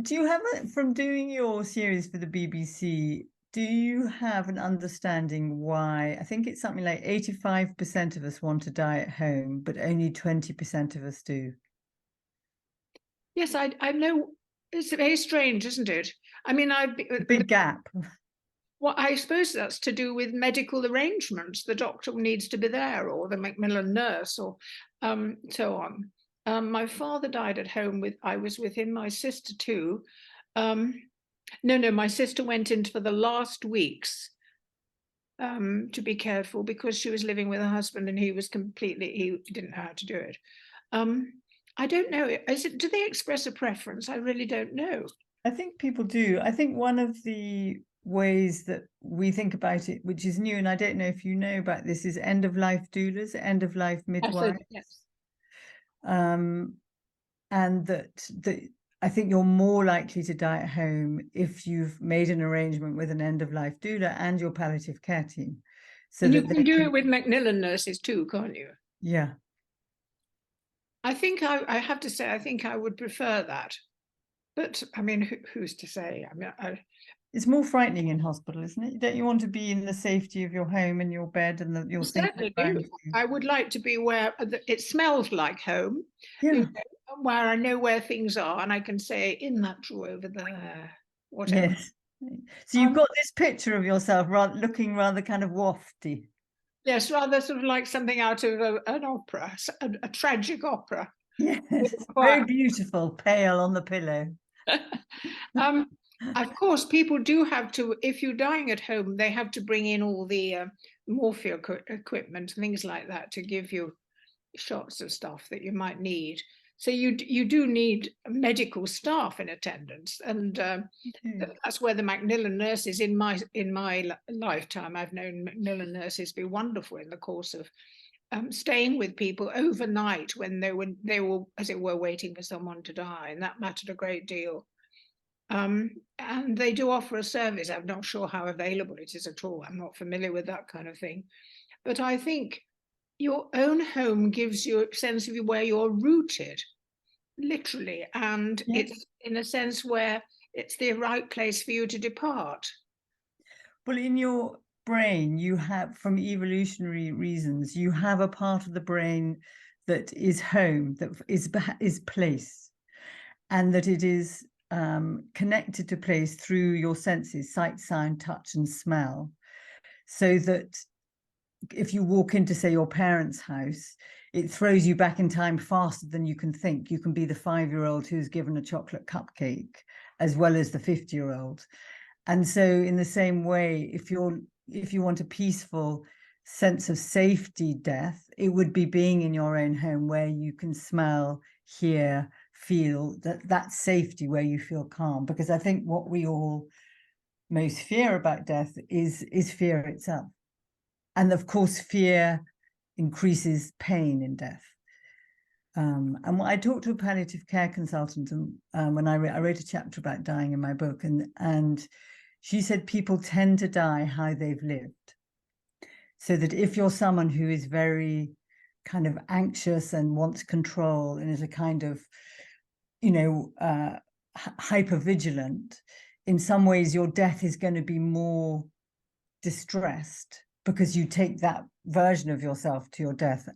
Do you have from doing your series for the BBC, do you have an understanding why? I think it's something like 85% of us want to die at home, but only 20% of us do. Yes, I know. It's very strange, isn't it? I mean, A big gap. well, I suppose that's to do with medical arrangements. The doctor needs to be there, or the Macmillan nurse, or so on. My father died at home I was with him, my sister too. No, my sister went in for the last weeks to be careful because she was living with her husband and he didn't know how to do it. I don't know. Do they express a preference? I really don't know. I think people do. I think one of the ways that we think about it, which is new, and I don't know if you know about this, is end-of-life doulas, end-of-life midwives. Yes. And that I think you're more likely to die at home if you've made an arrangement with an end-of-life doula and your palliative care team. So and that you can do it with Macmillan nurses too, can't you? Yeah. I think I have to say, I think I would prefer that. But I mean, who's to say? I mean, it's more frightening in hospital, isn't it? Don't you want to be in the safety of your home and your bed and your things? Certainly do. I would like to be where it smells like home. Yeah. You know, where I know where things are and I can say in that drawer over there, whatever. Yes. So you've got this picture of yourself looking rather kind of wafty. Yes, rather sort of like something out of an opera, a tragic opera. Yes, very beautiful, pale on the pillow. Of course, people do have to, if you're dying at home, they have to bring in all the morphia equipment, things like that, to give you shots of stuff that you might need. So you do need medical staff in attendance, and that's where the Macmillan nurses in my lifetime, I've known Macmillan nurses be wonderful in the course of staying with people overnight when they were, as it were, waiting for someone to die, and that mattered a great deal. And they do offer a service. I'm not sure how available it is at all. I'm not familiar with that kind of thing, but I think your own home gives you a sense of where you're rooted, literally, and it's in a sense where it's the right place for you to depart. Well, in your brain, you have, from evolutionary reasons, you have a part of the brain that is home, that is place, and that it is connected to place through your senses, sight, sound, touch, and smell, so that if you walk into, say, your parents' house, it throws you back in time faster than you can think. You can be the 5-year-old who's given a chocolate cupcake as well as the 50-year-old. And so in the same way, if you want a peaceful sense of safety death, it would be being in your own home where you can smell, hear, feel that safety, where you feel calm. Because I think what we all most fear about death is fear itself. And of course, fear increases pain in death. And I talked to a palliative care consultant when I wrote a chapter about dying in my book, and she said people tend to die how they've lived. So that if you're someone who is very kind of anxious and wants control and is a kind of, hypervigilant, in some ways your death is going to be more distressed because you take that version of yourself to your death.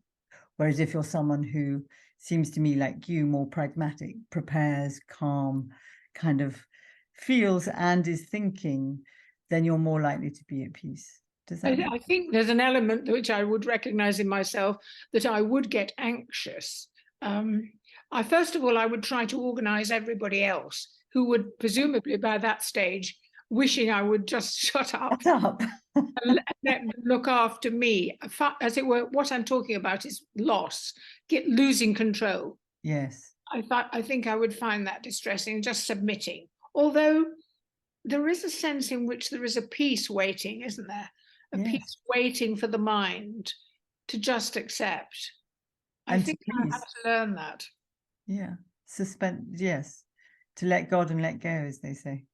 Whereas if you're someone who seems to me like you, more pragmatic, prepares, calm, kind of feels and is thinking, then you're more likely to be at peace. Does that I think there's an element which I would recognize in myself, that I would get anxious. First of all, I would try to organize everybody else who would presumably by that stage wishing I would just shut up and let them look after me. As it were, what I'm talking about is loss, losing control. Yes. I think I would find that distressing, just submitting. Although there is a sense in which there is a peace waiting, isn't there? A peace waiting for the mind to just accept. I think I have to learn that. Yeah. Suspend, yes. To let God and let go, as they say.